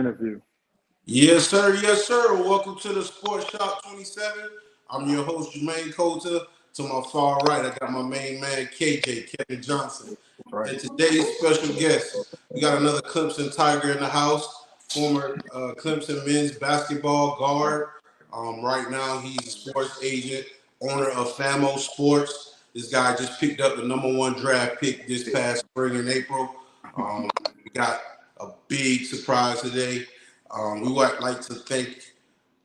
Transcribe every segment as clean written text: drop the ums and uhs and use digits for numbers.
interview. Yes, sir. Yes, sir. Welcome to the Sports Shop 27. I'm your host, Jermaine Coulter. To my far right, I got my main man, KJ, Kevin Johnson. Right. And today's special guest, we got another Clemson Tiger in the house, former Clemson men's basketball guard. Right now, he's a sports agent, owner of Famo Sports. This guy just picked up the #1 draft pick this past spring in April. We got a big surprise today. We would like to thank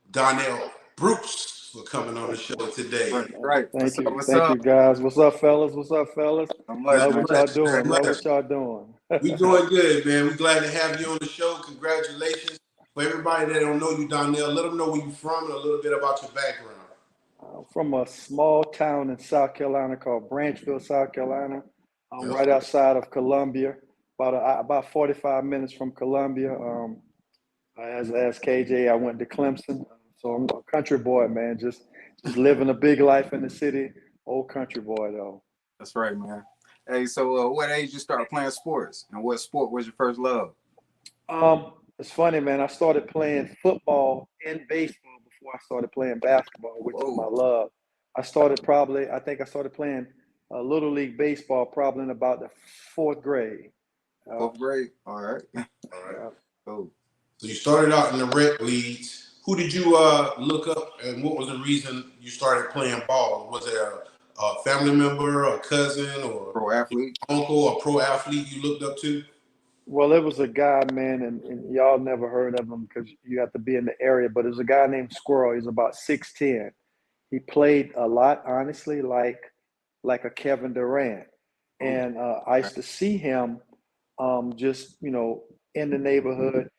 Donnell Bruce for coming on the show today. Right. Thank you. What's Thank up? you, guys. What's up, fellas? What's up, fellas? Love what y'all Much, doing. much. Love what y'all doing. We doing good, man. We're glad to have you on the show. Congratulations. For everybody that don't know you, Donnell, let them know where you're from and a little bit about your background. I'm from a small town in South Carolina called Branchville, South Carolina. I'm Yep. right outside of Columbia, about 45 minutes from Columbia. As KJ, I went to Clemson, so I'm a country boy, man. Just living a big life in the city. Old country boy, though. That's right, man. Hey, so what age you start playing sports, and what sport was your first love? It's funny, man. I started playing football and baseball before I started playing basketball, which is my love. I think I started playing Little League baseball probably in about the fourth grade. Fourth grade? All right. All right. Cool. So you started out in the rec leagues. Who did you look up, and what was the reason you started playing ball? Was it a family member, a cousin, or Pro athlete? uncle, or pro athlete you looked up to? Well, it was a guy, man, and y'all never heard of him because you have to be in the area, but it was a guy named Squirrel. He's about 6'10". He played a lot, honestly, like a Kevin Durant. And I used to see him just, in the neighborhood.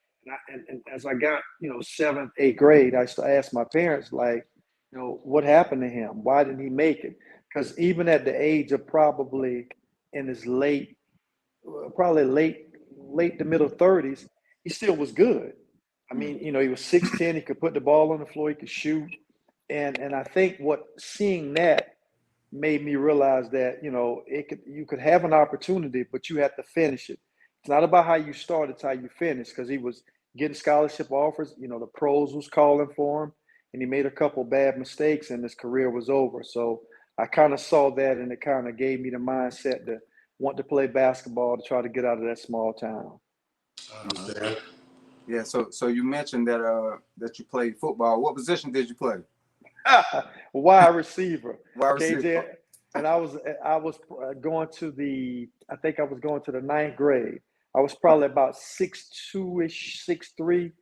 And as I got, seventh, eighth grade, I used to ask my parents, like, what happened to him? Why didn't he make it? Because even at the age of probably in his late to middle 30s, he still was good. I mean, he was 6'10", he could put the ball on the floor, he could shoot. And I think seeing that made me realize that, you could have an opportunity, but you have to finish it. It's not about how you start, it's how you finish, because he was getting scholarship offers, the pros was calling for him, and he made a couple bad mistakes and his career was over. So I kind of saw that, and it kind of gave me the mindset to want to play basketball to try to get out of that small town. I understand. Yeah, so you mentioned that you played football. What position did you play? Wide receiver. Wide receiver. KJ, and I was going to the ninth grade. I was probably about 6'2"-ish, 6'3",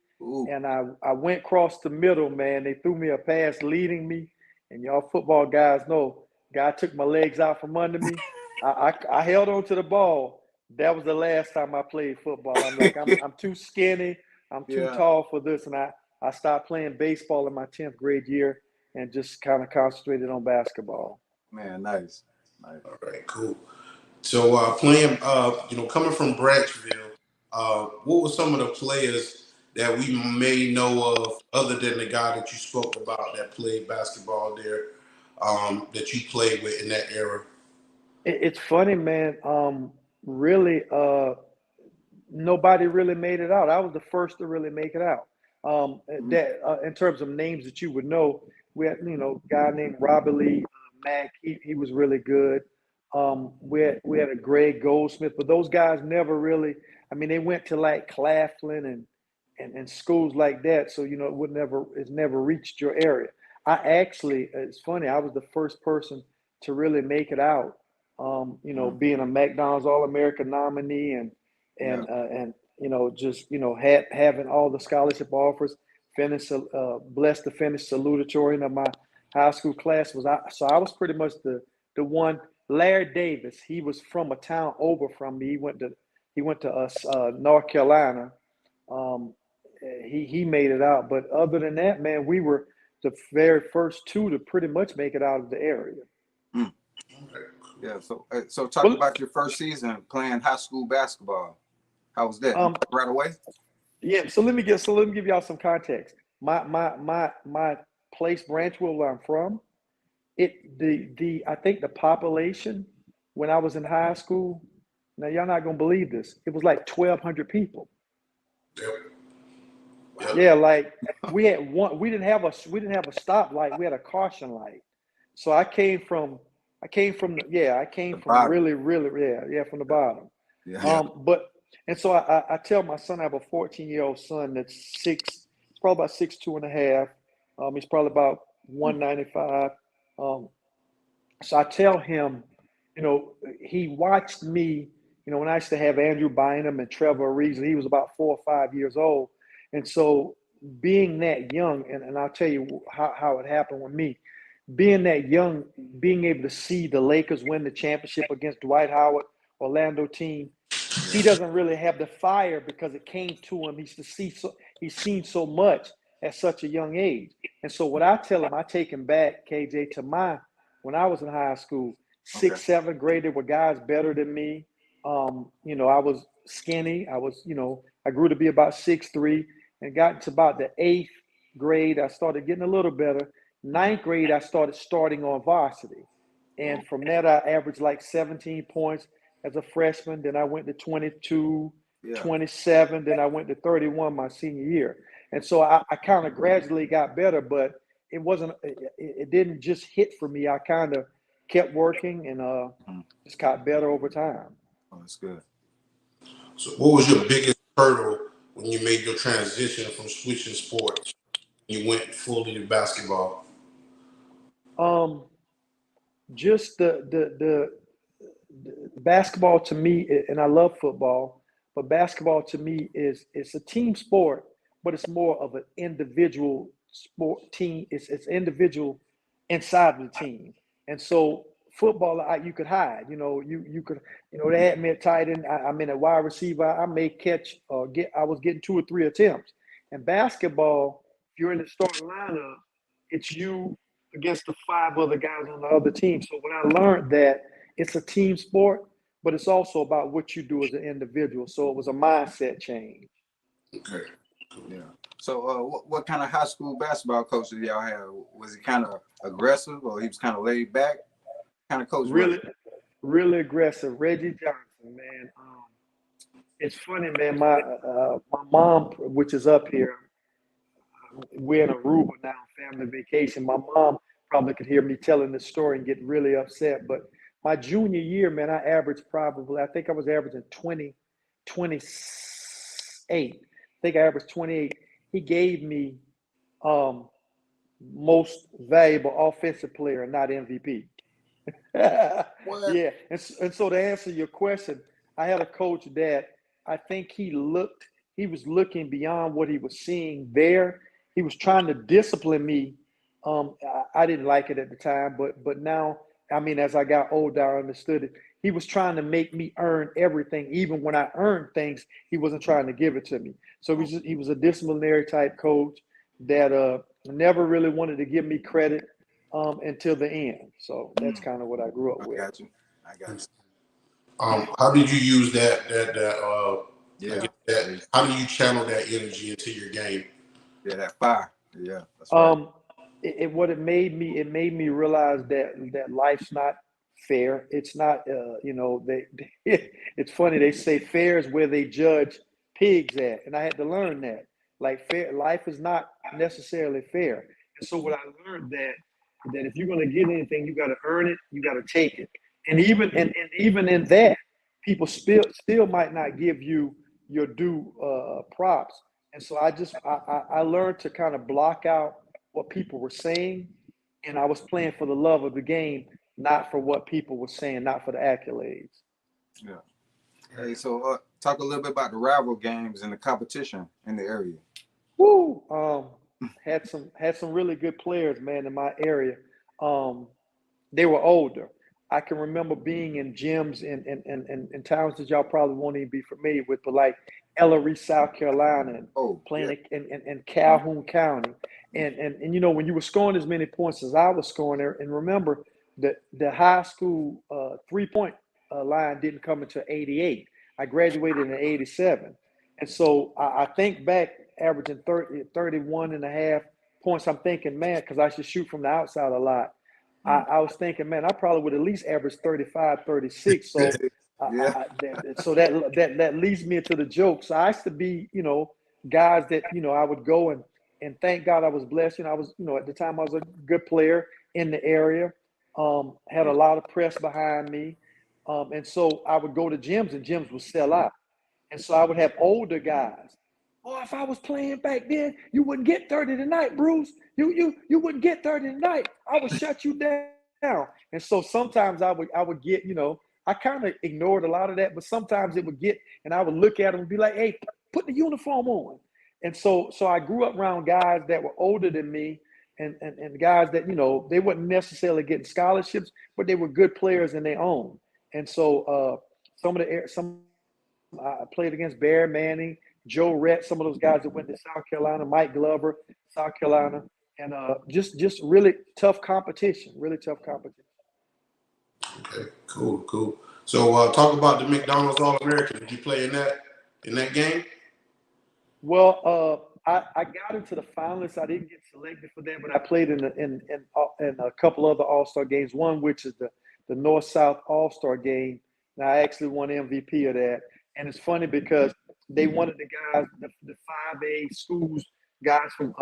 and I went across the middle, man. They threw me a pass leading me, and y'all football guys know, guy took my legs out from under me. I held on to the ball. That was the last time I played football. I'm like, I'm too skinny. I'm too tall for this, and I stopped playing baseball in my 10th grade year and just kind of concentrated on basketball. Man, nice. All right, cool. So playing, coming from Branchville, what were some of the players that we may know of other than the guy that you spoke about that played basketball there, that you played with in that era? It's funny, man. Really, nobody really made it out. I was the first to really make it out. That in terms of names that you would know, we had a guy named Robert Lee Mack. He was really good. We had a Greg Goldsmith, but those guys never really. I mean, they went to like Claflin and schools like that, so it's never reached your area. It's funny. I was the first person to really make it out. Being a McDonald's All-American nominee and having all the scholarship offers, blessed to finish salutatorian of my high school class. So I was pretty much the one. Larry Davis, he was from a town over from me. He went to us North Carolina. He made it out, but other than that, man, we were the very first two to pretty much make it out of the area. Yeah. So talk about your first season playing high school basketball. How was that? Right away? Yeah. So let me give y'all some context. My place, Branchville, where I'm from, I think the population when I was in high school. Now y'all not gonna believe this. It was like 1,200 people. Yep. Yeah, like we didn't have a stoplight. We had a caution light. So I came from The bottom. really, from the bottom. Yeah. And so I tell my son, I have a 14-year-old son that's he's probably about 6'2" and a half. He's probably about 195. So I tell him, he watched me, when I used to have Andrew Bynum and Trevor Reeves, he was about 4 or 5 years old. And so being that young, and I'll tell you how it happened with me, being that young, being able to see the Lakers win the championship against Dwight Howard, Orlando team, he doesn't really have the fire because it came to him. He's seen so much at such a young age. And so what I tell him, I take him back, KJ, to when I was in high school, sixth, seventh grade, there were guys better than me. I was skinny. I grew to be about 6'3", and got to about the 8th grade. I started getting a little better. 9th grade, I started starting on varsity. And from that, I averaged like 17 points as a freshman. Then I went to 22, 27. Then I went to 31 my senior year. And so I kind of gradually got better, but it didn't just hit for me. I kind of kept working and just got better over time. Oh, that's good. So what was your biggest hurdle when you made your transition from switching sports? You went fully to basketball. Just the basketball to me, and I love football, but basketball to me it's a team sport, but it's more of an individual sport team. It's individual inside the team, and so football you could hide. You could they had me at tight end. I'm in a wide receiver. I may catch or I was getting 2 or 3 attempts. And basketball, if you're in the starting lineup, it's you against the 5 other guys on the other team. So when I learned that it's a team sport, but it's also about what you do as an individual. So it was a mindset change. Okay. Yeah. So what kind of high school basketball coach did y'all have? Was he kind of aggressive or he was kind of laid back? Kind of coach? Really aggressive. Reggie Johnson, man. It's funny, man. My mom, which is up here, we're in Aruba now, family vacation. My mom probably could hear me telling this story and get really upset. But my junior year, man, I think I was averaging 28. I think I averaged 28. He gave me most valuable offensive player, not MVP. Yeah. And so to answer your question, I had a coach that I think he was looking beyond what he was seeing there. He was trying to discipline me. I didn't like it at the time, but now, as I got older, I understood it. He was trying to make me earn everything. Even when I earned things, he wasn't trying to give it to me. So he was a disciplinary type coach that never really wanted to give me credit until the end. So that's kind of what I grew up with. I got you. How did you use that how do you channel that energy into your game? Yeah, that fire. Yeah, that's right. It made me realize that life's not fair. It's not, it's funny. They say fair is where they judge pigs at. And I had to learn that. Like life is not necessarily fair. And so what I learned that if you're going to get anything, you got to earn it. You got to take it. And even in that, people still might not give you your due props. And so I learned to kind of block out what people were saying, and I was playing for the love of the game, not for what people were saying, not for the accolades. Yeah. Hey, so talk a little bit about the rival games and the competition in the area. Woo! Had some really good players, man, in my area. They were older. I can remember being in gyms in towns that y'all probably won't even be familiar with, but like Ellery, South Carolina, and playing in Calhoun County. And when you were scoring as many points as I was scoring there, and remember the high school 3-point line didn't come until 88. I graduated in 87. And so I think back averaging 31 and a half points. I'm thinking, man, because I should shoot from the outside a lot. I was thinking, man, I probably would at least average 35, 36. So so that leads me into the joke. So I used to be, guys that, I would go and thank God I was blessed. I was, at the time I was a good player in the area, had a lot of press behind me. And so I would go to gyms and gyms would sell out. And so I would have older guys. Oh, if I was playing back then, you wouldn't get 30 tonight, Bruce. You wouldn't get 30 tonight. I would shut you down. And so sometimes I would get, I kind of ignored a lot of that, but sometimes it would get, and I would look at them and be like, hey, put the uniform on. And so I grew up around guys that were older than me and guys that, they weren't necessarily getting scholarships, but they were good players in their own. And so some I played against Bear Manning, Joe Rett, some of those guys that went to South Carolina, Mike Glover, South Carolina, and just really tough competition, really tough competition. Okay, cool. So talk about the McDonald's All-American. Did you play in that game? Well, I got into the finalists. I didn't get selected for that, but I played in a couple other All-Star games. One which is the North-South All-Star game. And I actually won MVP of that. And it's funny because they wanted the guys, the 5A schools guys from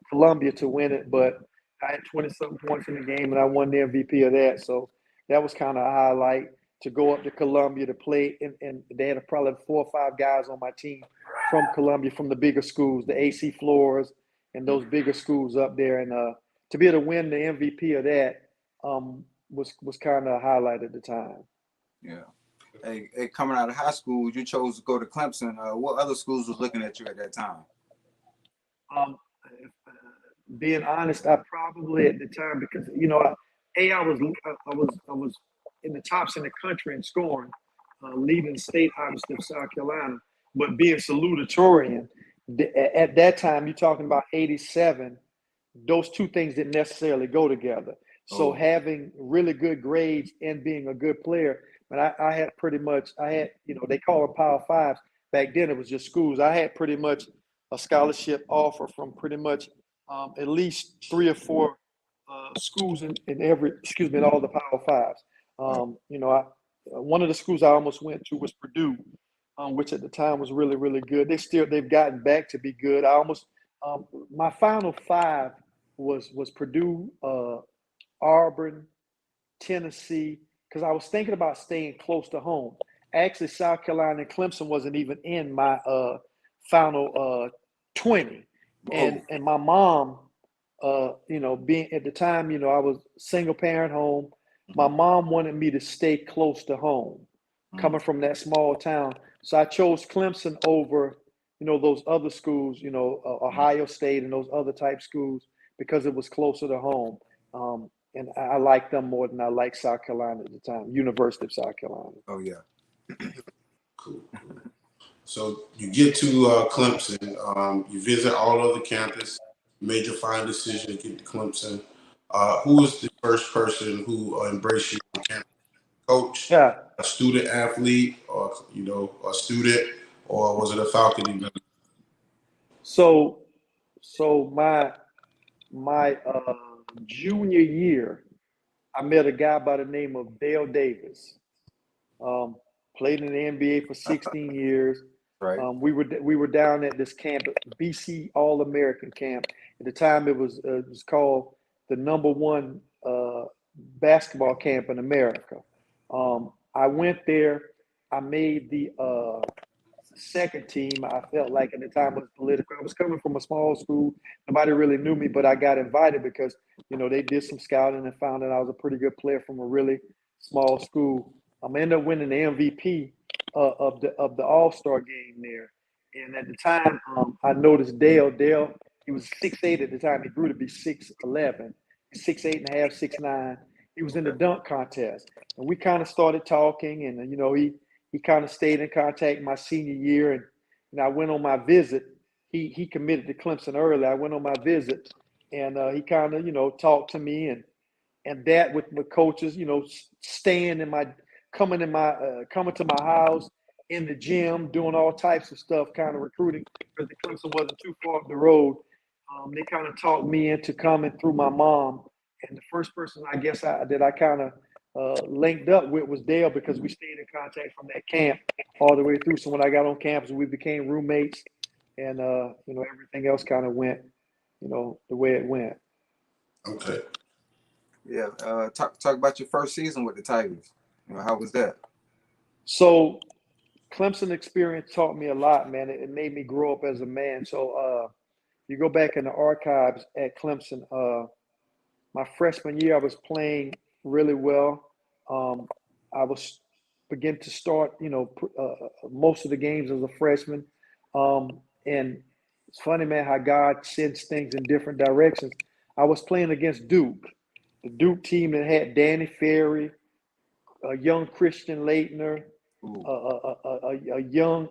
Columbia to win it, but I had 20-something points in the game, and I won the MVP of that. So that was kind of a highlight to go up to Columbia to play. And they had probably 4 or 5 guys on my team from Columbia, from the bigger schools, the AC Floors and those bigger schools up there. And to be able to win the MVP of that was kind of a highlight at the time. Yeah. Hey, coming out of high school, you chose to go to Clemson. What other schools was looking at you at that time? Being honest, I probably at the time, because I was in the tops in the country in scoring, leading the state obviously of South Carolina, but being salutatorian at that time, you're talking about 87. Those two things didn't necessarily go together. So having really good grades and being a good player, but I had they call them Power Fives. Back then it was just schools. I had pretty much a scholarship offer from pretty much at least 3 or 4 schools in all the Power Fives. One of the schools I almost went to was Purdue, which at the time was really, really good. They've gotten back to be good. My final 5 was Purdue, Auburn, Tennessee, because I was thinking about staying close to home. Actually, South Carolina and Clemson wasn't even in my final 20. And my mom, being at the time, I was single parent home. My mom wanted me to stay close to home, coming from that small town. So I chose Clemson over, those other schools, Ohio State and those other type schools, because it was closer to home. And I liked them more than I liked South Carolina at the time, University of South Carolina. Oh, yeah. Cool. So you get to Clemson, you visit all of the campus, you made your final decision to get to Clemson. Who was the first person who embraced you on campus? Coach, Yeah. a student athlete, or a student, or was it a faculty member? So my junior year, I met a guy by the name of Dale Davis. Played in the NBA for 16 years. Right. We were down at this camp, BC All American camp. At the time, it was called the #1 basketball camp in America. I went there. I made the second team. I felt like at the time it was political. I was coming from a small school. Nobody really knew me, but I got invited because, they did some scouting and found that I was a pretty good player from a really small school. I ended up winning the MVP of the All-Star game there. And at the time, I noticed Dale. Dale, he was 6'8" at the time. He grew to be 6'11", 6'8.5", 6'9". He was in the dunk contest. And we kind of started talking, and, he kind of stayed in contact my senior year. And I went on my visit. He committed to Clemson early. I went on my visit, and he kind of, talked to me. And that with the coaches, staying coming to my house, in the gym, doing all types of stuff, kind of recruiting, because the Clemson wasn't too far up the road. They kind of talked me into coming through my mom. And the first person I guess that I kind of linked up with was Dale, because we stayed in contact from that camp all the way through. So when I got on campus, we became roommates. and everything else kind of went, the way it went. Okay. Yeah. Talk about your first season with the Tigers. How was that? So Clemson experience taught me a lot, man. It made me grow up as a man. So you go back in the archives at Clemson. My freshman year, I was playing really well. I was begin to start, most of the games as a freshman. And it's funny, man, how God sends things in different directions. I was playing against Duke, the Duke team that had Danny Ferry, a young Christian Leitner, a young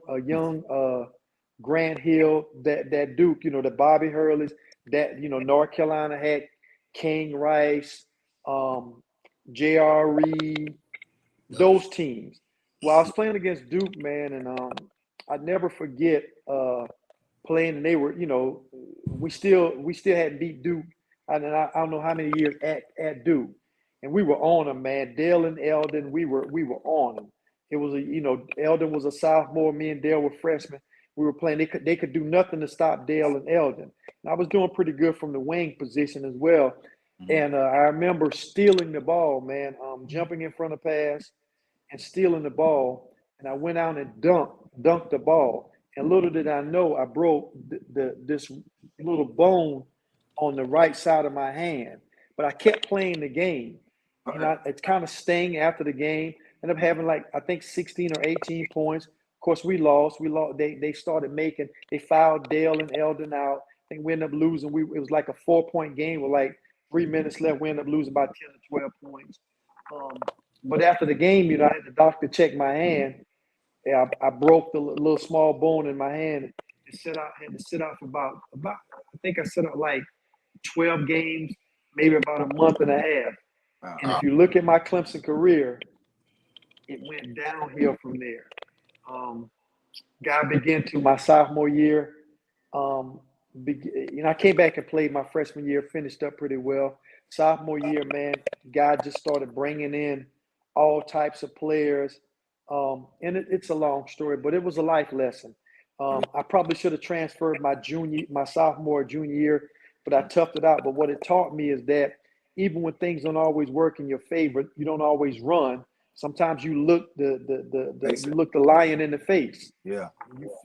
Grant Hill, that Duke, the Bobby Hurleys, that North Carolina had King Rice, J.R. Reed, those teams. Well, I was playing against Duke, man, and I'd never forget playing, and they were, we still hadn't beat Duke, I don't know how many years at Duke, and we were on them, man. Dale and Eldon, we were on them. It was Eldon was a sophomore, me and Dale were freshmen. We were playing. They could do nothing to stop Dale and Eldon. And I was doing pretty good from the wing position as well. And I remember stealing the ball, man, jumping in front of pass and stealing the ball. And I went out and dunked the ball. And little did I know, I broke this little bone on the right side of my hand. But I kept playing the game. It's kind of sting after the game. Ended up having I think 16 or 18 points. Of course, we lost. They started they fouled Dale and Eldon out. I think we ended up losing. It was like a 4-point game with 3 minutes left. We ended up losing by 10 or 12 points. But after the game, I had the doctor check my hand. Yeah, I broke the little small bone in my hand and had to sit out for about I think I set out 12 games, maybe about a month and a half. And if you look at my Clemson career, it went downhill from there. Got began to my sophomore year. I came back and played my freshman year, finished up pretty well. Sophomore year, man, God just started bringing in all types of players. And it's a long story, but it was a life lesson. I probably should have transferred my sophomore, junior year, but I toughed it out. But what it taught me is that even when things don't always work in your favor, you don't always run. Sometimes you look the lion in the face. Yeah.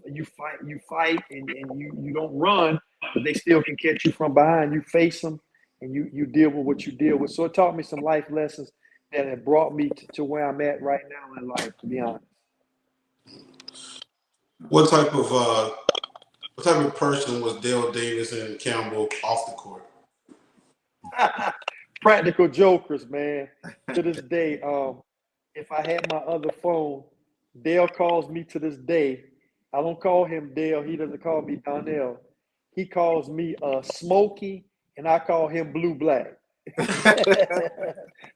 You fight, and you don't run, but they still can catch you from behind. You face them, and you deal with what you deal with. So it taught me some life lessons that have brought me to where I'm at right now in life, to be honest. What type of person was Dale Davis and Campbell off the court? Practical jokers, man. To this day, if I had my other phone, Dale calls me to this day. I don't call him Dale. He doesn't call me Donnell. He calls me Smokey, and I call him Blue Black.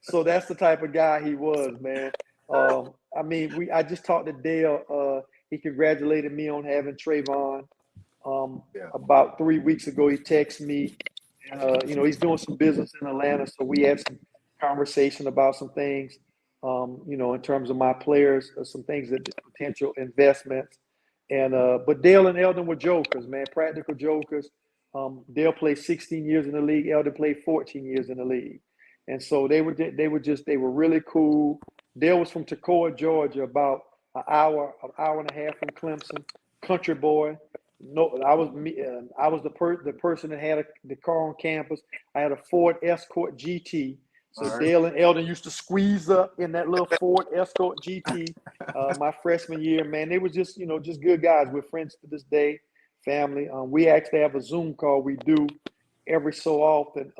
So that's the type of guy he was, man. I just talked to Dale. He congratulated me on having Trayvon. About 3 weeks ago, he texted me. He's doing some business in Atlanta, so we had some conversation about some things, in terms of my players, some things that potential investments. And but Dale and Eldon were jokers, man, practical jokers. Dale played 16 years in the league. Eldon played 14 years in the league, and so they were really cool. Dale was from Toccoa, Georgia, about an hour and a half from Clemson. Country boy. No, I was the person that had the car on campus. I had a Ford Escort GT. So Dale and Eldon used to squeeze up in that little Ford Escort GT. My freshman year, man, they were just good guys. We're friends to this day, family. We actually have a Zoom call we do every so often,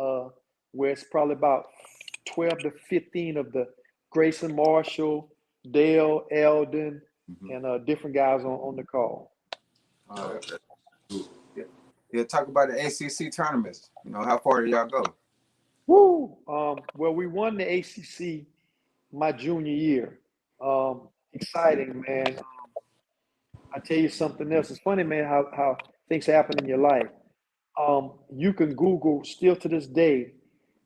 where it's probably about 12 to 15 of the Grayson Marshall, Dale, Eldon, and different guys on the call. Yeah, talk about the ACC tournaments. How far did y'all go? Woo! Well, we won the ACC my junior year. Exciting, man. I tell you something else. It's funny, man, how things happen in your life. You can Google still to this day.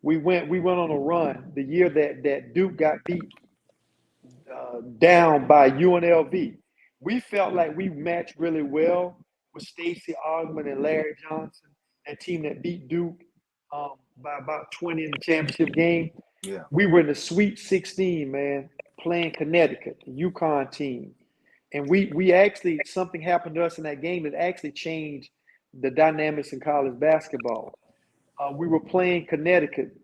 We went on a run the year that Duke got beat down by UNLV. We felt like we matched really well with Stacey Augmon and Larry Johnson, that team that beat Duke by about 20 in the championship game. Yeah. We were in the Sweet 16, man, playing Connecticut, the UConn team. And we actually, something happened to us in that game that actually changed the dynamics in college basketball. We were playing Connecticut.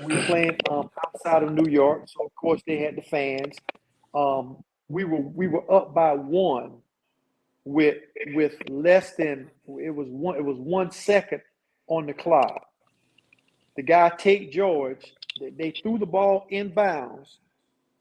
We were playing outside of New York, so of course they had the fans. We were up by one with less than it was 1 second on the clock. The guy Tate George, they threw the ball inbounds.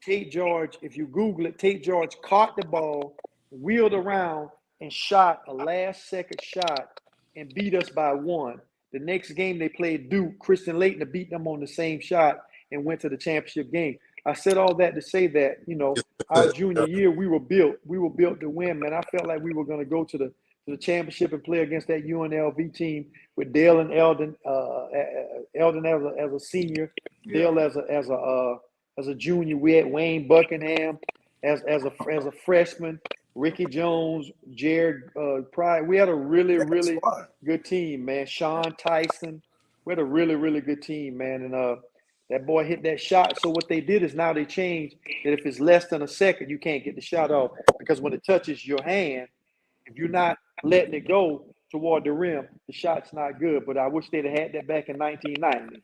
Tate George, if you Google it, Tate George caught the ball, wheeled around, and shot a last-second shot and beat us by one. The next game they played Duke, Christian Laettner beat them on the same shot and went to the championship game. I said all that to say that, our junior year, we were built to win, man. I felt like we were going to go to the championship and play against that UNLV team with Dale and Eldon as a senior, Dale as a junior. We had Wayne Buckingham as a freshman, Ricky Jones, Jared Pryor. We had a really good team, man. Sean Tyson. We had a really good team, man. And that boy hit that shot. So what they did is now they changed that if it's less than a second, you can't get the shot off, because when it touches your hand, if you're not letting it go toward the rim, the shot's not good. But I wish they'd have had that back in 1990.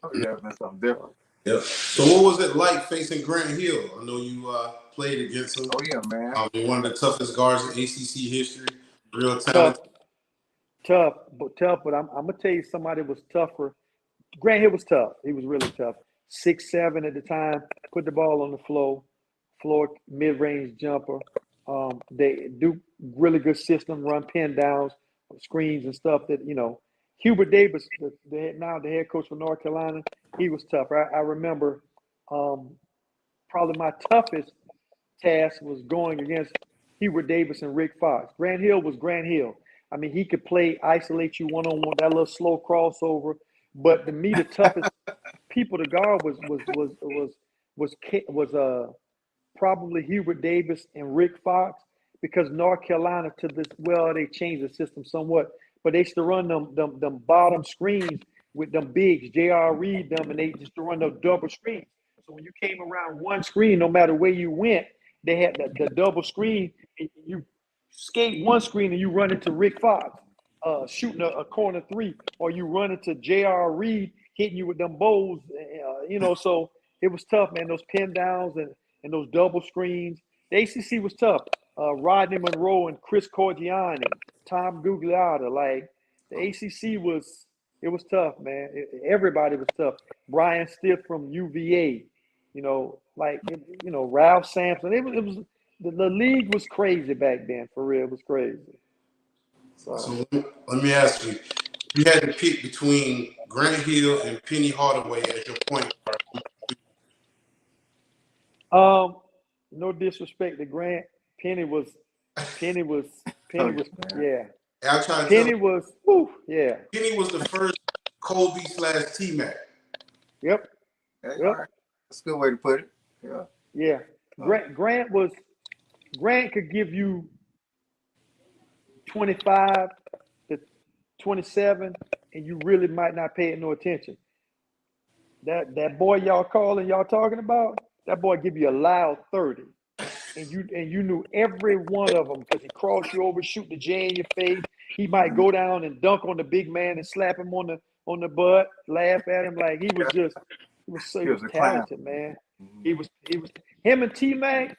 Oh, yeah, that's something different. Yep. So what was it like facing Grant Hill? I know you played against him. Oh, yeah, man. One of the toughest guards in ACC history. Real talent. Tough, but I'm gonna tell you somebody was tougher. Grant Hill was tough. He was really tough. 6'7" at the time. Put the ball on the floor, mid-range jumper. They do really good system, run pin downs, screens and stuff that, Hubert Davis, now the head coach for North Carolina, he was tough. I remember probably my toughest task was going against Hubert Davis and Rick Fox. Grant Hill was Grant Hill. I mean, he could isolate you one-on-one, that little slow crossover. But to me, the toughest people to guard was probably Hubert Davis and Rick Fox, because North Carolina they changed the system somewhat, but they used to run them bottom screens with them bigs, J.R. Reed them, and they used to run those double screens. So when you came around one screen, no matter where you went, they had the double screen. You skate one screen and you run into Rick Fox shooting a corner three, or you run into J.R. Reed hitting you with them bows, so it was tough, man. Those pin downs and those double screens. The ACC was tough. Rodney Monroe and Chris Corgiani, Tom Gugliotta, like the ACC was tough, man. Everybody was tough. Brian Stiff from UVA, Ralph Sampson. It was the league was crazy back then, for real. It was crazy. So let me ask you, you had to pick between Grant Hill and Penny Hardaway as your point guard. No disrespect to Grant. Penny was yeah. I'll try to Penny was, yeah. Penny was the first Kobe / T-Mac. Yep. That's a good way to put it. Yeah. Yeah. Grant could give you 25 to 27, and you really might not pay it no attention. That boy y'all talking about, that boy give you a loud 30. And you knew every one of them, because he crossed you over, shoot the J in your face. He might go down and dunk on the big man and slap him on the butt, laugh at him like he was talented, man. He was him and T-Mac.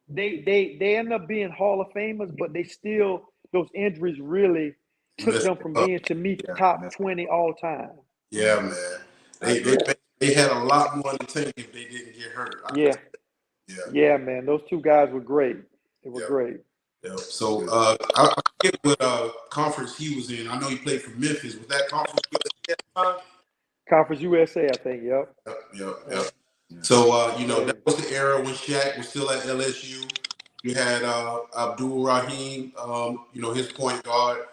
They ended up being Hall of Famers, but they still, those injuries really took them from being, to me, top 20 all time. Yeah, man. They had a lot more in the tank if they didn't get hurt. Yeah, man. Those two guys were great. They were great. Yeah. So I forget what conference he was in. I know he played for Memphis. Was that Conference USA at the time? Conference USA, I think. Yep. Yep. So that was the era when Shaq was still at LSU. You had Abdul Rahim, his point guard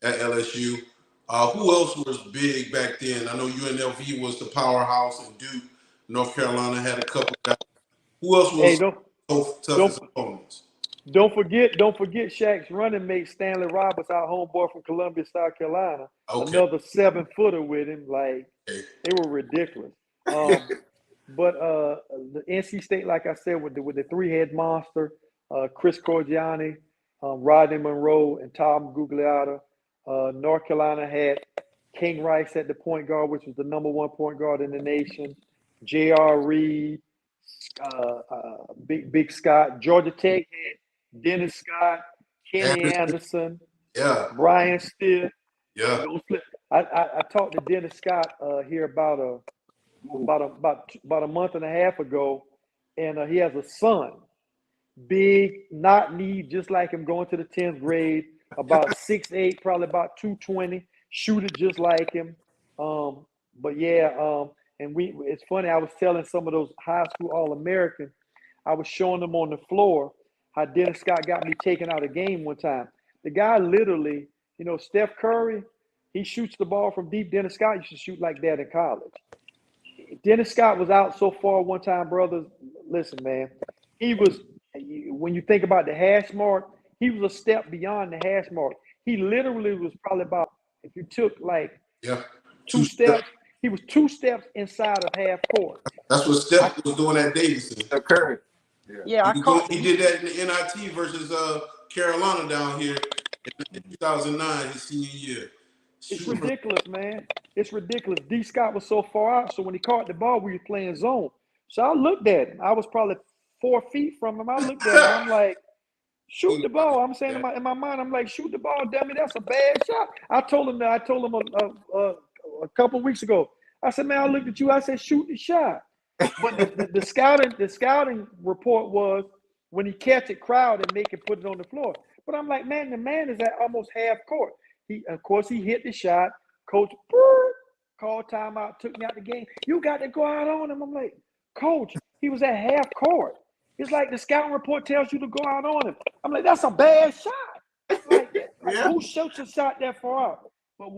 at LSU. Who else was big back then? I know UNLV was the powerhouse, and Duke, North Carolina had a couple guys. Who else was toughest opponents? Don't forget Shaq's running mate Stanley Roberts, our homeboy from Columbia, South Carolina. Okay. Another 7-footer with him. Like Okay. they were ridiculous. But the NC State, like I said, with the three-head monster, Chris Corgiani, Rodney Monroe, and Tom Gugliotta. North Carolina had King Rice at the point guard, which was the #1 point guard in the nation. J.R. Reed, Big Scott. Georgia Tech had Dennis Scott, Kenny Anderson, Yeah. Brian Stitt. Yeah. I talked to Dennis Scott here about a month and a half ago, and he has a son, big, not knee, just like him, going to the 10th grade, about 6'8", probably about 220, shoot it just like him. But yeah, and it's funny, I was telling some of those high school All-Americans, I was showing them on the floor how Dennis Scott got me taken out of game one time. The guy literally, Steph Curry, he shoots the ball from deep. Dennis Scott used to shoot like that in college. Dennis Scott was out so far one time, brothers. Listen, man, he was, when you think about the hash mark, he was a step beyond the hash mark. He literally was probably about, if you took like two steps, he was 2 steps inside of half court. That's what Steph was doing at Davidson. Steph Curry. Yeah, he did that in the NIT versus Carolina down here in 2009, his senior year. It's ridiculous, man. It's ridiculous. D. Scott was so far out, so when he caught the ball, we were playing zone. So I looked at him. I was probably 4 feet from him. I looked at him. I'm like, shoot the ball. I'm saying in my mind, I'm like, shoot the ball, dummy. That's a bad shot. I told him a couple of weeks ago. I said, man, I looked at you. I said, shoot the shot. But the scouting report was when he catch it, crowd and make it put it on the floor. But I'm like, man, the man is at almost half court. Of course, he hit the shot. Coach called timeout, took me out the game. You got to go out on him. I'm like, Coach, he was at half court. It's like the scouting report tells you to go out on him. I'm like, that's a bad shot. Like, who shoots a shot that far out? But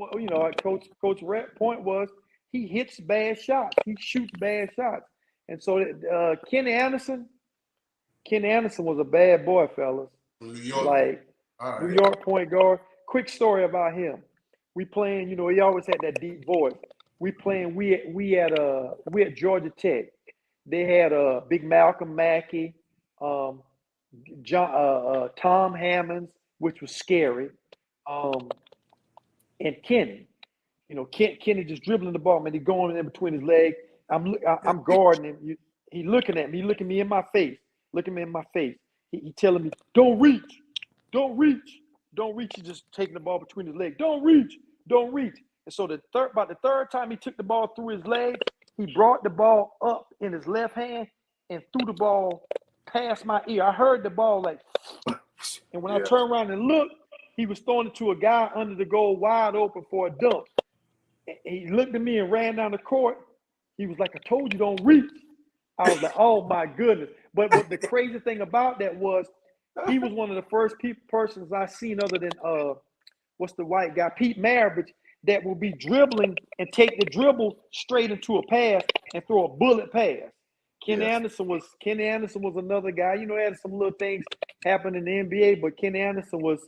Coach Rhett's point was he hits bad shots. He shoots bad shots. And so Kenny Anderson was a bad boy, fellas. New York. Like New York point guard. Quick story about him. We playing, he always had that deep voice. We at Georgia Tech. They had Big Malcolm Mackey, Tom Hammonds, which was scary, and Kenny. Kenny just dribbling the ball, man. He going in between his legs. I'm guarding him. He looking at me. He looking me in my face. He telling me, don't reach. He's just taking the ball between his legs. Don't reach. And so about the third time he took the ball through his legs, he brought the ball up in his left hand and threw the ball past my ear. I heard the ball like, and when I turned around and looked, he was throwing it to a guy under the goal wide open for a dunk. And he looked at me and ran down the court. He was like, I told you, don't reach. I was like, oh my goodness. But the crazy thing about that was he was one of the first persons I seen other than what's the white guy, Pete Maravich, that will be dribbling and take the dribble straight into a pass and throw a bullet pass. Kenny Anderson was another guy. Had some little things happen in the NBA, but Kenny Anderson was,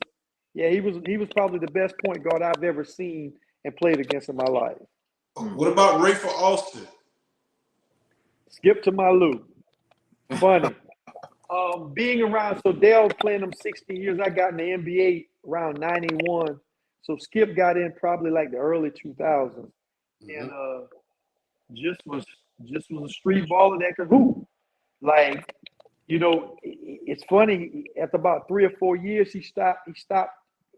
he was probably the best point guard I've ever seen and played against in my life. What about Rayford Alston? Skip to my Lou. Funny. Being around, so Dale playing them 16 years, I got in the NBA around 91. So Skip got in probably like the early 2000s. And just was a street baller that could hoop. Like, it's funny, after about 3 or 4 years, he stopped. He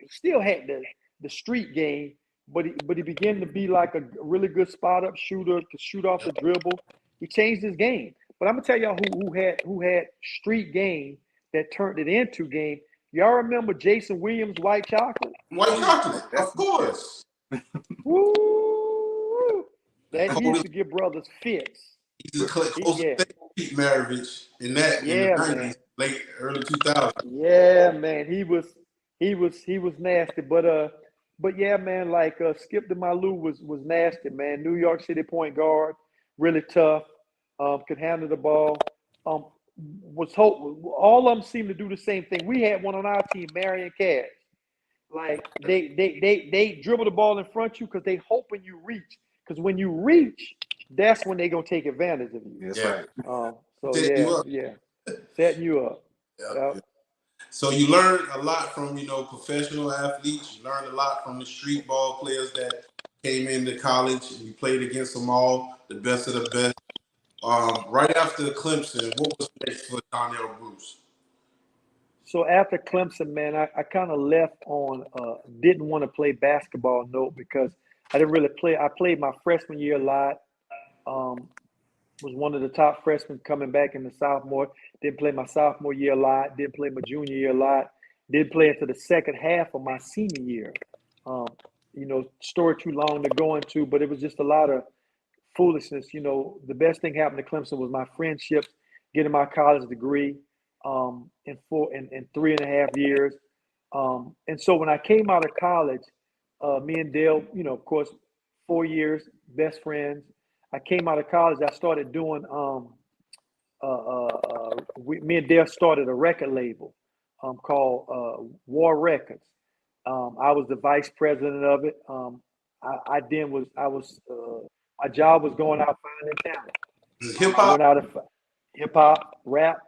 still had the street game, but he began to be like a really good spot up shooter, could shoot off the dribble. He changed his game. But I'm gonna tell y'all who had street game that turned it into game. Y'all remember Jason Williams, White Chocolate? White Chocolate, of course. Woo! That used to give brothers fits. He's close to Pete Maravich in that in the 90s, late early 2000s. Yeah, man, he was nasty. But yeah, man, like Skip to Malou was nasty, man. New York City point guard, really tough. Could handle the ball. was hope. All of them seemed to do the same thing. We had one on our team, Marion Cash. Like they dribble the ball in front of you because they hoping you reach. Because when you reach, that's when they gonna take advantage of you. That's Yeah. right. So Setting you up. setting you up. Yeah. So you learned a lot from, professional athletes. You learned a lot from the street ball players that came into college. And you played against them all, the best of the best. Right after Clemson, what was next for Donnell Bruce? So after Clemson, man, I kind of left on didn't want to play basketball note because I didn't really play. I played my freshman year a lot. Was one of the top freshmen coming back in the sophomore. Didn't play my sophomore year a lot. Didn't play my junior year a lot. Didn't play into the second half of my senior year. Story too long to go into, but it was just a lot of foolishness. The best thing happened to Clemson was my friendships, getting my college degree in 3.5 years. And so when I came out of college, me and Dale, of course, 4 years, best friends. I came out of college. I started doing. Me and Dale started a record label called War Records. I was the vice president of it. My job was going out finding talent. Hip hop, Going out of hip hop, rap,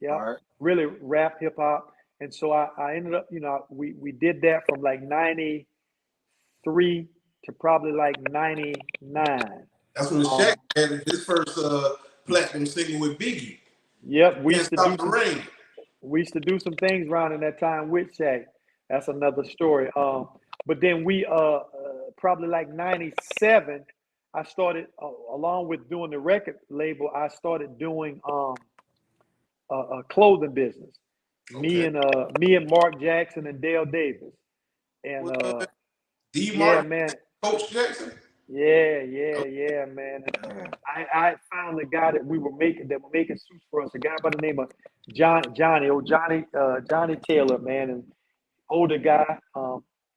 Right. really rap, hip hop. And so I ended up, we did that from like 93 to probably like 99. that's when Shaq had his first platinum single with Biggie. Yep, we Can't used to Stop do the Rain. we used to do some things around in that time with Shaq. That's another story. But then we probably like 97, I started along with doing the record label, I started doing a clothing business. Okay. Me and Mark Jackson and Dale Davis. And D. yeah, Martin, man. Coach Jackson. Yeah, man. I found the guy that were making suits for us, a guy by the name of Johnny Taylor, man, and older guy,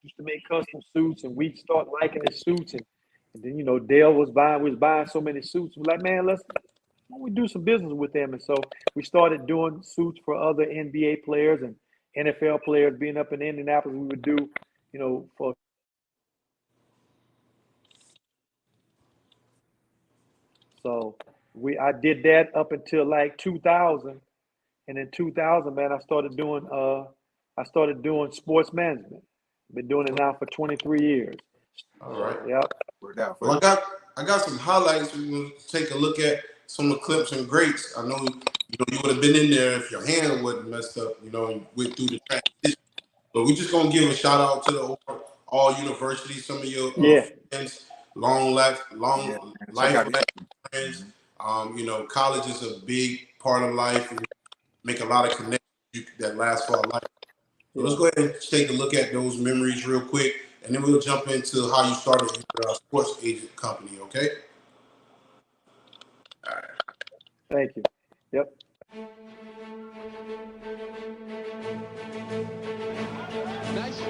used to make custom suits, and we started liking his suits, and then Dale was buying so many suits. We're like, man, why don't we do some business with them? And so we started doing suits for other NBA players and NFL players. Being up in Indianapolis, we would do, for So I did that up until like 2000, and in 2000, man, I started doing sports management. Been doing it now for 23 years. All right. Yep. Well, I got some highlights. We're gonna take a look at some of the Clemson greats. I know you would have been in there if your hand wasn't messed up. And went through the transition. But we're just gonna give a shout out to the all universities. Some of your friends, long life friends. College is a big part of life, and make a lot of connections that last for a life. So let's go ahead and take a look at those memories real quick, and then we'll jump into how you started your sports agent company. Okay. All right. Thank you. Yep. Nice.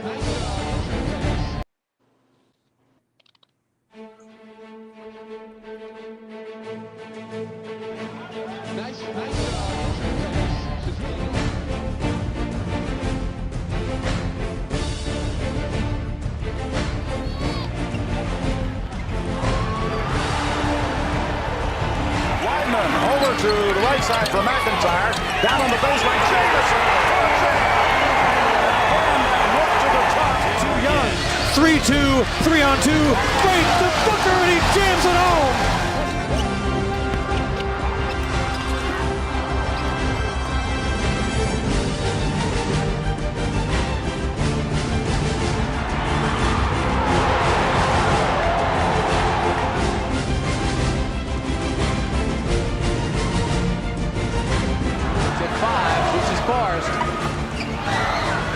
Over to the right side for McIntyre. Down on the baseline, Jameson. Up to the top, too young. 3-2, 3-on-2. Great to Booker, and he jams it home.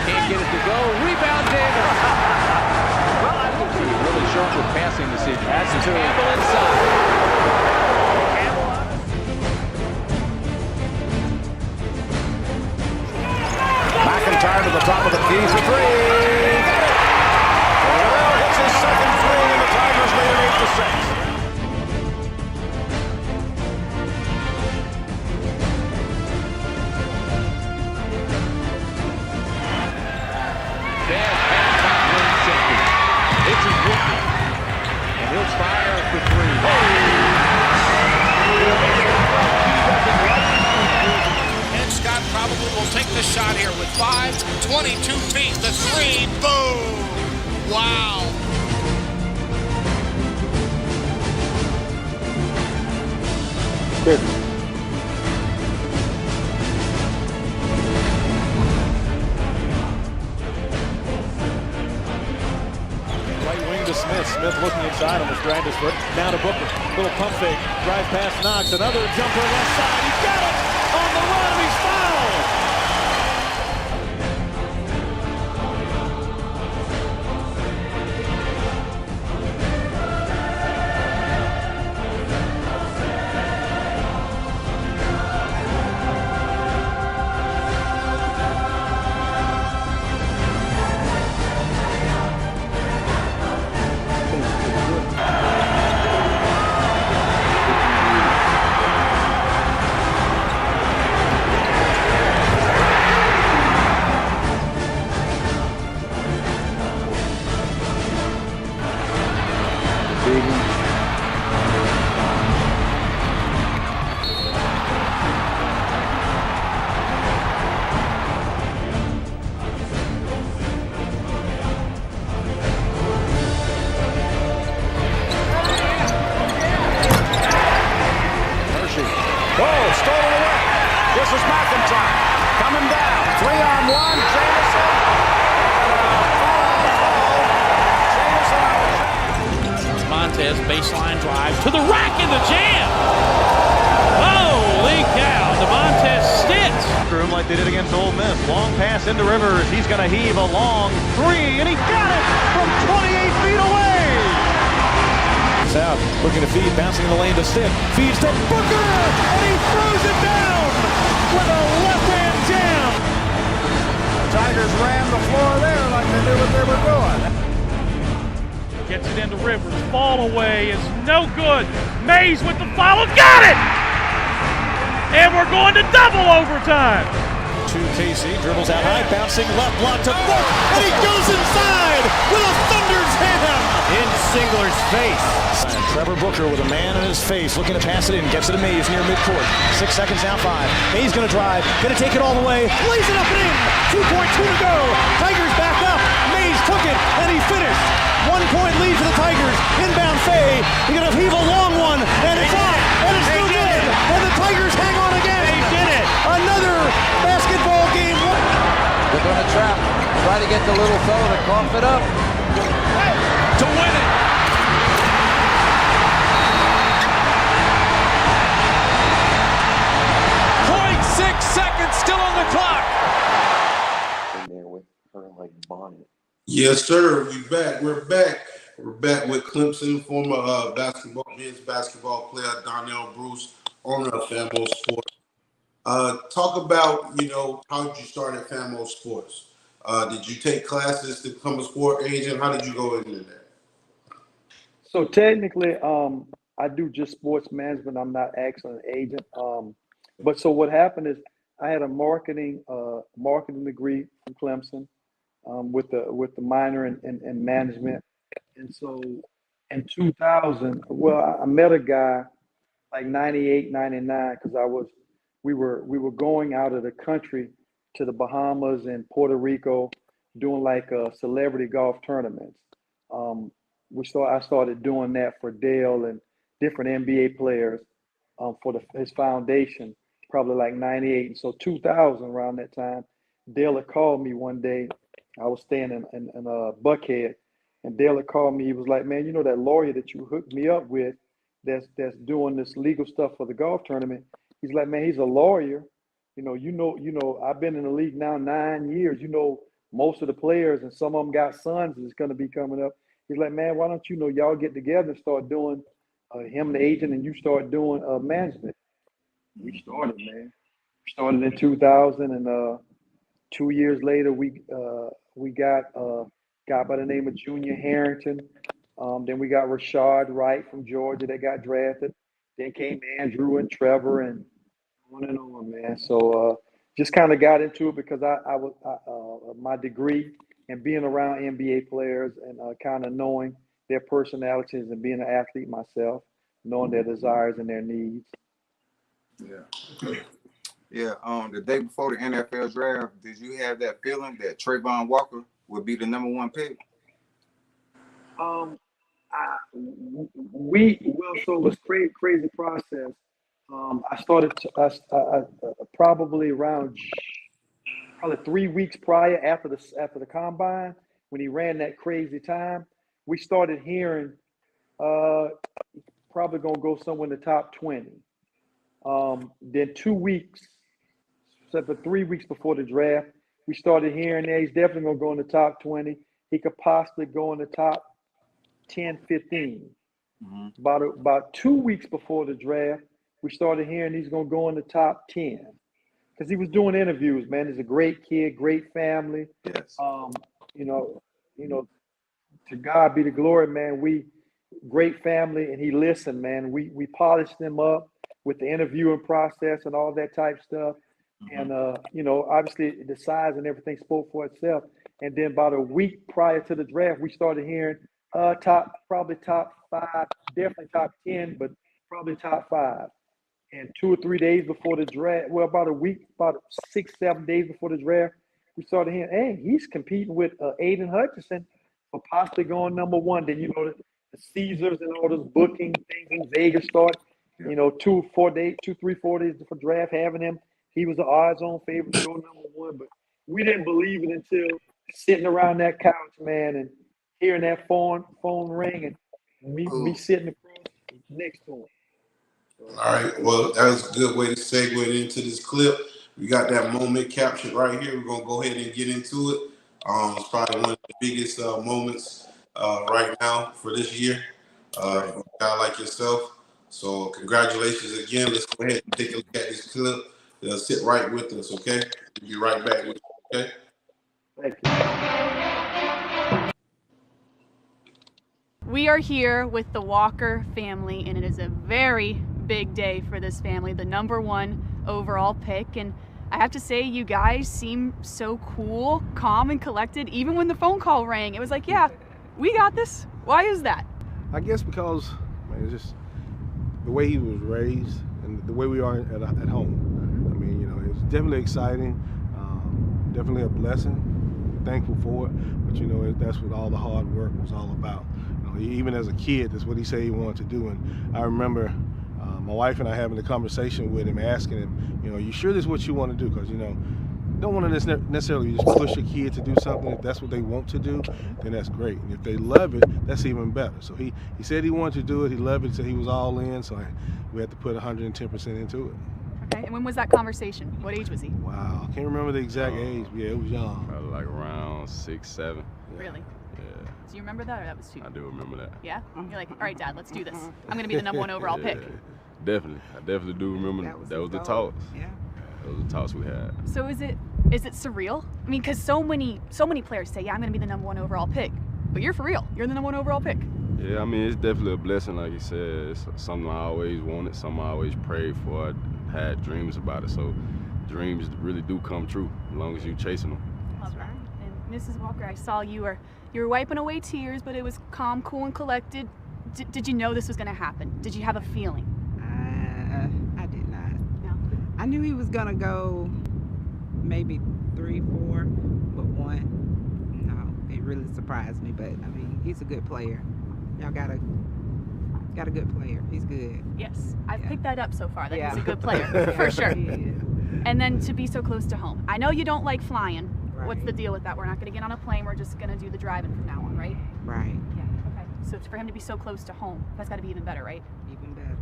Can't get it to go. Rebound, Davis. Well, I think he's really showing with passing decision. That's Campbell inside. McIntyre to the top of the key for three. Donnell hits his second three, and the Tigers lead it 8-6. probably will take the shot here with 5:22 feet. The three, boom! Wow. Good. Smith. Smith looking inside, almost dragged his foot. Down to Booker. Little pump fake. Drive past Knox. Another jumper left side. He's got it! On the run, he's fouled! This is McIntyre coming down. 3-on-1. Jameson. Montez baseline drive to the rack in the jam. Holy cow! DeMontez sticks. Room like they did against Ole Miss. Long pass into Rivers. He's going to heave a long three, and he got it from 28 feet away. Out, looking to feed, bouncing in the lane to Stick. Feeds to Booker, and he throws it down with a left-hand jam. Tigers ran the floor there like they knew what they were doing. Gets it into Rivers. Fall away is no good. Mays with the follow. Got it! And we're going to double overtime. To Casey, dribbles out high, bouncing left block to Book, and he goes inside with a thunder's hand in Singler's face. Trevor Booker with a man in his face, looking to pass it in, gets it to Mays near midcourt. 6 seconds down, 5. Mays gonna drive, gonna take it all the way, lays it up and in. 2.2 to go. Tigers back up. Mays took it, and he finished. 1 point lead for the Tigers. Inbound Fay. He's gonna heave a long one, and it's on, and it's still good. And the Tigers hang on again. They did it. Another basketball game. They're gonna trap. Try to get the little fellow to cough it up. To win it. 0.6 seconds still on the clock. In there with her like bonnet. Yes, sir. We back. We're back. We're back with Clemson, former men's basketball player Donnell Bruce, owner of Famo Sports. Talk about, how did you start at Famo Sports? Did you take classes to become a sport agent? How did you go into that? So technically, I do just sports management. I'm not actually an agent. But so what happened is I had a marketing degree from Clemson with the minor in management. And so in 2000, I met a guy like 98, 99, because we were going out of the country to the Bahamas and Puerto Rico doing like celebrity golf tournaments. I started doing that for Dale and different NBA players for his foundation, probably like 98. And so 2000, around that time, Dale had called me one day. I was staying in Buckhead, and Dale had called me. He was like, "Man, you know that lawyer that you hooked me up with that's doing this legal stuff for the golf tournament?" He's like, "Man, he's a lawyer. I've been in the league now 9 years. Most of the players, and some of them got sons that's going to be coming up." He's like, "Man, why don't y'all get together and start doing him the agent, and you start doing management." We started, man. We started in 2000, and 2 years later, we got a guy by the name of Junior Harrington. Then we got Rashad Wright from Georgia that got drafted. Then came Andrew and Trevor, and on, man. So just kind of got into it because I was my degree and being around NBA players and kind of knowing their personalities and being an athlete myself, knowing their desires and their needs. Yeah. Yeah, the day before the NFL draft, did you have that feeling that Trayvon Walker would be the #1 pick? So it was crazy process. I started probably around 3 weeks prior after the combine when he ran that crazy time. We started hearing probably gonna go somewhere in the top 20. Then 2 weeks, except for 3 weeks before the draft, we started hearing that he's definitely gonna go in the top 20. He could possibly go in the top 10, 15. Mm-hmm. About 2 weeks before the draft, we started hearing he's gonna go in the top 10 because he was doing interviews. Man, he's a great kid, great family. Yes. You know, to God be the glory, man. We great family, and he listened, man. We polished him up with the interviewing process and all that type stuff. Mm-hmm. And obviously the size and everything spoke for itself. And then about a week prior to the draft, we started hearing probably top 5, definitely top 10, but probably top 5. And 2 or 3 days before the draft, well, about a week, about 6, 7 days before the draft, we started hearing, hey, he's competing with Aiden Hutchinson for possibly going #1. Then the Caesars and all those booking things in Vegas start. 2, 4 days, 2, 3, 4 days before draft, having him. He was the odds-on favorite to go #1, but we didn't believe it until sitting around that couch, man, and hearing that phone ring, and me sitting across next to him. All right. Well, that was a good way to segue into this clip. We got that moment captured right here. We're gonna go ahead and get into it. It's probably one of the biggest moments right now for this year. For a guy like yourself. So congratulations again. Let's go ahead and take a look at this clip. Sit right with us, okay? We'll be right back with you, okay? Thank you. We are here with the Walker family, and it is a very big day for this family, the #1 overall pick. And I have to say, you guys seem so cool, calm, and collected. Even when the phone call rang, it was like, yeah, we got this. Why is that? I guess because it's just the way he was raised and the way we are at home. I mean, it's definitely exciting, definitely a blessing. Thankful for it, but that's what all the hard work was all about. Even as a kid, that's what he said he wanted to do. And I remember my wife and I having a conversation with him, asking him, you sure this is what you want to do? Because don't want to necessarily just push a kid to do something. If that's what they want to do, then that's great. And if they love it, that's even better. So he said he wanted to do it. He loved it. He said he was all in. So we had to put 110% into it. Okay, and when was that conversation? What age was he? Wow, I can't remember the exact age. Yeah, it was young. Probably like around 6, 7. Really? Yeah. Do you remember that, or that was 2? I do remember that. Yeah? You're like, all right, Dad, let's do this. I'm going to be the #1 overall pick. Definitely. I definitely do remember that was the talks. Yeah. Those were the talks we had. So is it surreal? I mean, because so many players say, yeah, I'm going to be the #1 overall pick. But you're for real. You're the #1 overall pick. Yeah, I mean, it's definitely a blessing, like you said. It's something I always wanted, something I always prayed for. I had dreams about it. So dreams really do come true as long as you're chasing them. Love that. And Mrs. Walker, I saw you were wiping away tears, but it was calm, cool, and collected. Did you know this was going to happen? Did you have a feeling? I did not. No. I knew he was going to go maybe 3, 4, but 1. No, it really surprised me. But I mean, he's a good player. Y'all got a good player. He's good. Yes, I've picked that up so far. That he's a good player for sure. And then to be so close to home. I know you don't like flying. Right. What's the deal with that? We're not going to get on a plane. We're just going to do the driving from now on, right? Right. Yeah. Okay. So for him to be so close to home, that's got to be even better, right? Even better.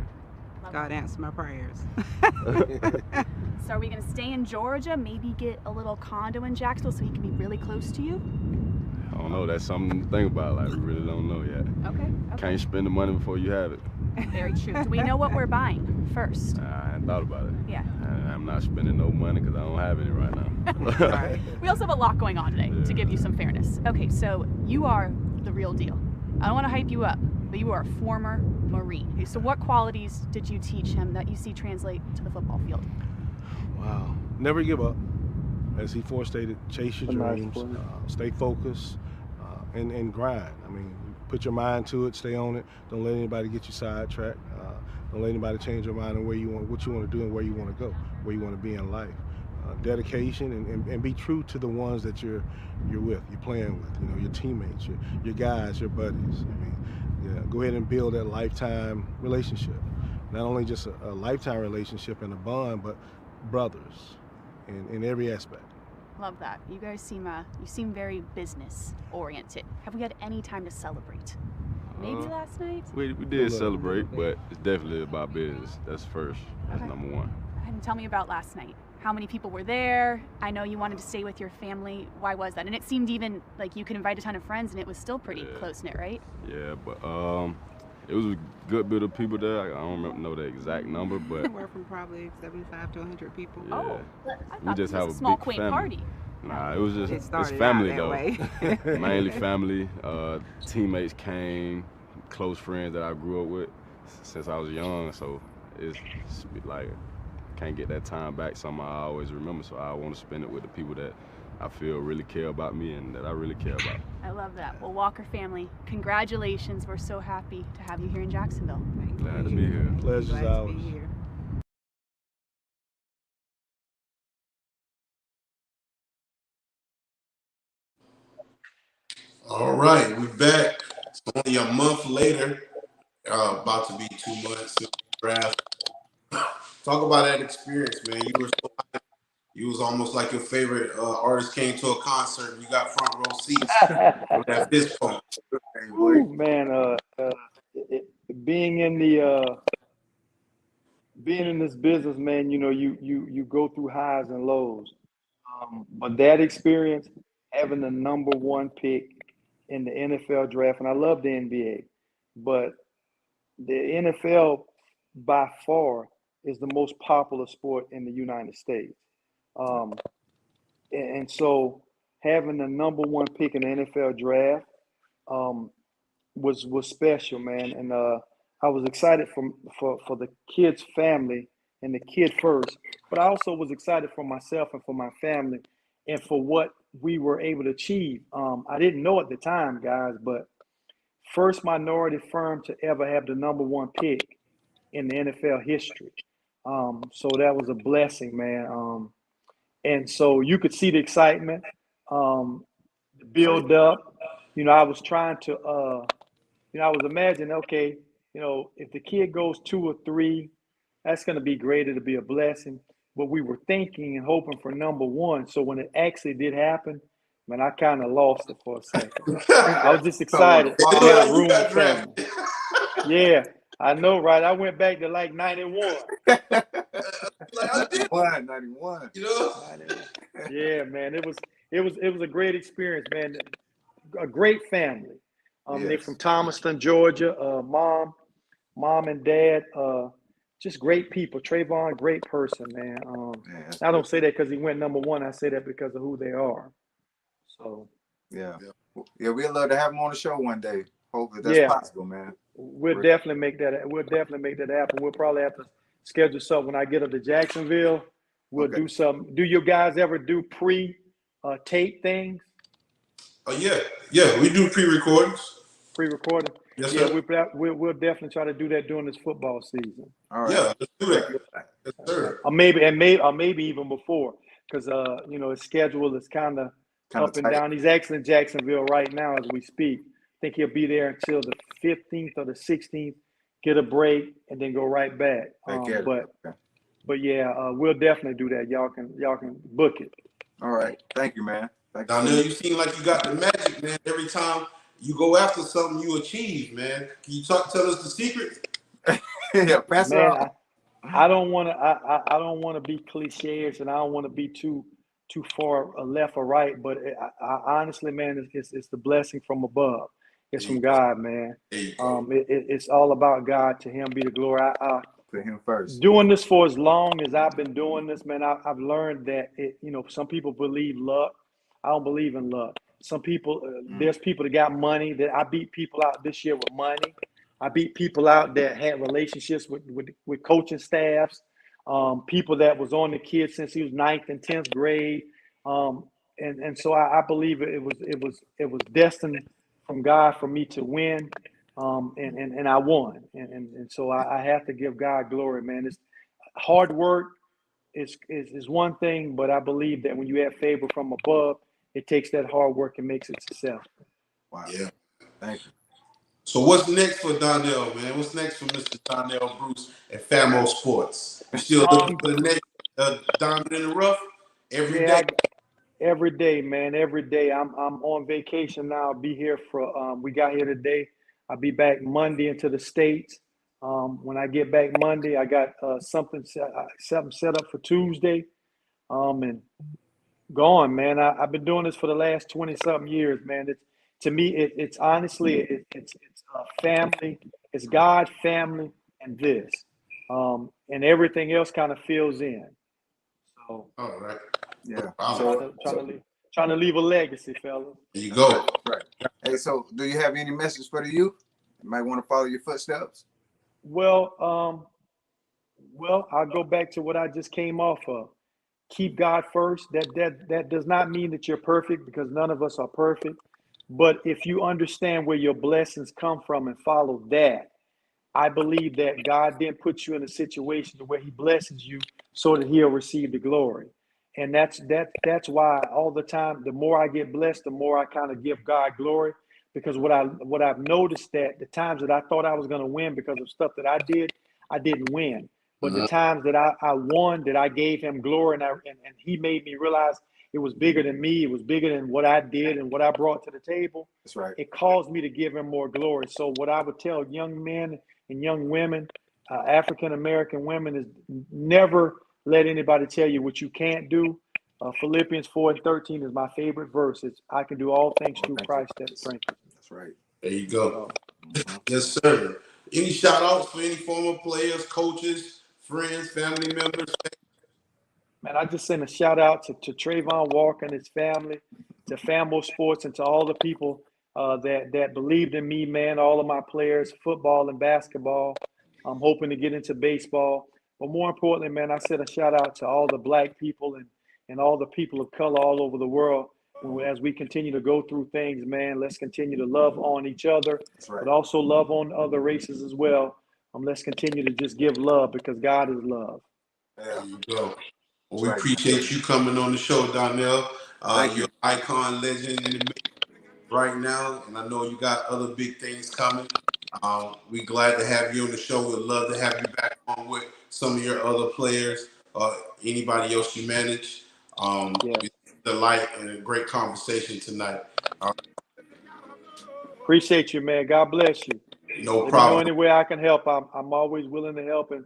God answer my prayers. So are we going to stay in Georgia? Maybe get a little condo in Jacksonville so he can be really close to you? I don't know. That's something to think about. Like, we really don't know yet. Okay. Can't spend the money before you have it. Very true. Do we know what we're buying first? I hadn't thought about it. Yeah. I'm not spending no money because I don't have any right now. Right. We also have a lot going on today to give you some fairness. Okay, so you are the real deal. I don't want to hype you up, but you are a former Marine. Okay, so what qualities did you teach him that you see translate to the football field? Wow. Never give up. As he forestated, chase your dreams, stay focused, and grind. I mean, put your mind to it, stay on it. Don't let anybody get you sidetracked. Don't let anybody change your mind on what you want to do and where you want to go, where you want to be in life. Dedication and be true to the ones that you're with, you're playing with, your teammates, your guys, your buddies. I mean, yeah, go ahead and build that lifetime relationship. Not only just a lifetime relationship and a bond, but brothers in every aspect. Love that. You guys seem very business oriented. Have we had any time to celebrate? Maybe last night? We did celebrate, but it's definitely about business. That's first. That's number one. And tell me about last night. How many people were there? I know you wanted to stay with your family. Why was that? And it seemed even like you could invite a ton of friends and it was still pretty close-knit, right? Yeah, but it was a good bit of people there. I don't know the exact number, but We're from probably 75 to 100 people. yeah, Oh, I we thought just this have was a a small, big quaint family. party. Nah, it was just It it's started family out though. that way. Mainly family. Teammates came, close friends that I grew up with since I was young. So it's like can't get that time back. Something I always remember. So I want to spend it with the people that I feel really care about me and that I really care about. I love that. Well, Walker family, congratulations. We're so happy to have you here in Jacksonville. Glad to be here. Pleasure's Glad to ours. be here. All right, we're back. It's only a month later, about to be 2 months since the draft. Talk about that experience, man. You were so hyped. You was almost like your favorite artist came to a concert. You got front row seats from that fist pump. Ooh, man, being in the being in this business, man, you go through highs and lows. But that experience, having the number one pick in the NFL draft, and I love the NBA, but the NFL by far is the most popular sport in the United States. Um, and so having the number one pick in the NFL draft um, was special, man. And I was excited for the kid's family and the kid first, but I also was excited for myself and for my family and for what we were able to achieve. I didn't know at the time, guys, but first minority firm to ever have the number one pick in the NFL history. So that was a blessing, man. And so you could see the excitement, the build up. I was trying to, I was imagining, okay, if the kid goes 2 or 3, that's going to be great. It'll be a blessing. But we were thinking and hoping for number one. So when it actually did happen, man, I kind of lost it for a second. I was just excited. I had a room of family. Yeah, I know, right? I went back to like 91. 91. Yeah, man. It was a great experience, man. A great family. They're from Thomaston, Georgia. Mom and dad, just great people. Trayvon, great person, man. I don't say that because he went number one. I say that because of who they are. So yeah, we'd love to have him on the show one day. Hopefully that's possible, man. We'll definitely make that happen. We'll probably have to schedule something when I get up to Jacksonville. We'll do something. Do you guys ever do tape things? Oh yeah, we do pre-recordings. Pre-recording. Yes, yeah, sir. we'll definitely try to do that during this football season. All right. Yeah, let's do that. Yes, sir. Or maybe even before, because his schedule is kind of up and down. He's actually in Jacksonville right now as we speak. I think he'll be there until the 15th or the 16th. Get a break and then go right back. But yeah, we'll definitely do that. Y'all can book it. All right. Thank you, man. Donnell, you seem like you got the magic, man. Every time you go after something, you achieve, man. Can you tell us the secret? Yeah, pass it on. I don't want to be cliches, and I don't want to be too far left or right. But I honestly, man, it's the blessing from above. It's from God, man. It's all about God. To Him be the glory. To Him first. Doing this for as long as I've been doing this, man, I've learned that some people believe luck. I don't believe in luck. Some people, there's people that got money. That I beat people out this year with money. I beat people out that had relationships with coaching staffs, people that was on the kid since he was 9th and 10th grade, and so I believe it was destined from God for me to win. and I won. And so I have to give God glory, man. It's hard work is one thing, but I believe that when you have favor from above, it takes that hard work and makes it successful. Wow. Yeah. Thank you. So what's next for Donnell, man? What's next for Mr. Donnell Bruce at Famo Sports? You still looking for the next diamond in the rough every day? Every day, man. Every day. I'm on vacation now. I'll be here for. We got here today. I'll be back Monday into the States. When I get back Monday, I got something set up for Tuesday. And gone, man. I've been doing this for the last 20-something years, man. To me, it's honestly, it's family. It's God, family, and this, and everything else kind of fills in. So, all right, yeah. Trying to leave a legacy, fellas. There you go. Right. Hey, so do you have any message for the youth? You might want to follow your footsteps. Well, I'll go back to what I just came off of. Keep God first. That does not mean that you're perfect, because none of us are perfect. But if you understand where your blessings come from and follow that, I believe that God then puts you in a situation where He blesses you so that He'll receive the glory. And that's why all the time, the more I get blessed, the more I kind of give God glory. Because what I've noticed, that the times that I thought I was going to win because of stuff that I did, I didn't win. But the times that I won, that I gave Him glory, and He made me realize it was bigger than me. It was bigger than what I did and what I brought to the table. That's right. It caused me to give Him more glory. So what I would tell young men and young women, African-American women, is never let anybody tell you what you can't do. Philippians 4:13 is my favorite verse. It's, I can do all things through Christ that strengthens me. That's right. There you go. Yes, sir. Any shout outs for any former players, coaches, friends, family members? Man, I just send a shout out to Trayvon Walker and his family, to Famo Sports, and to all the people that believed in me, man. All of my players, football and basketball. I'm hoping to get into baseball. But more importantly, man, I send a shout out to all the Black people and all the people of color all over the world. As we continue to go through things, man, let's continue to love on each other, but also love on other races as well. Let's continue to just give love, because God is love. There you go. Well, we appreciate you coming on the show, Donnell. You're an icon, legend in the right now, and I know you got other big things coming. We're glad to have you on the show. We'd love to have you back on with some of your other players or anybody else you manage. Delight and a great conversation tonight. Appreciate you, man. God bless you. No Let problem. me know any way I can help. I'm always willing to help, and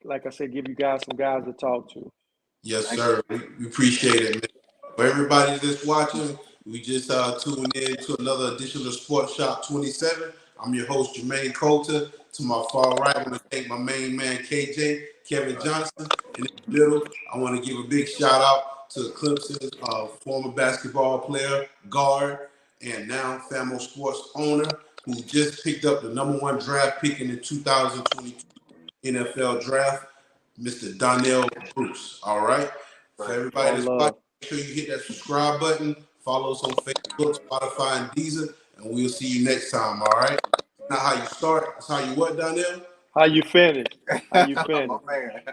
like I said, give you guys some guys to talk to. Yes, sir. We appreciate it, man. For everybody that's watching, we just tuned in to another edition of Sports Shop 27. I'm your host, Jermaine Coulter. To my far right, I want to thank my main man, KJ, Kevin Johnson. In the middle, I want to give a big shout out to Clemson, former basketball player, guard, and now Famo Sports owner, who just picked up the #1 draft pick in the 2022 NFL draft, Mr. Donnell Bruce. All right. For everybody that's watching, make sure you hit that subscribe button. Follow us on Facebook, Spotify, and Deezer, and we'll see you next time. All right. Not how you start, it's how you what, Donnell? How you finish? How you finish?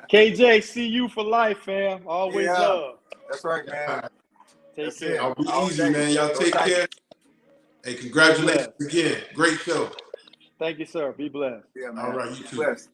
KJ, see you for life, fam. Always love. That's right, man. Take care. I'll be easy, man. Y'all take care. Hey, congratulations again. Great show. Thank you, sir. Be blessed. Yeah, man. All right, you too. Blessed.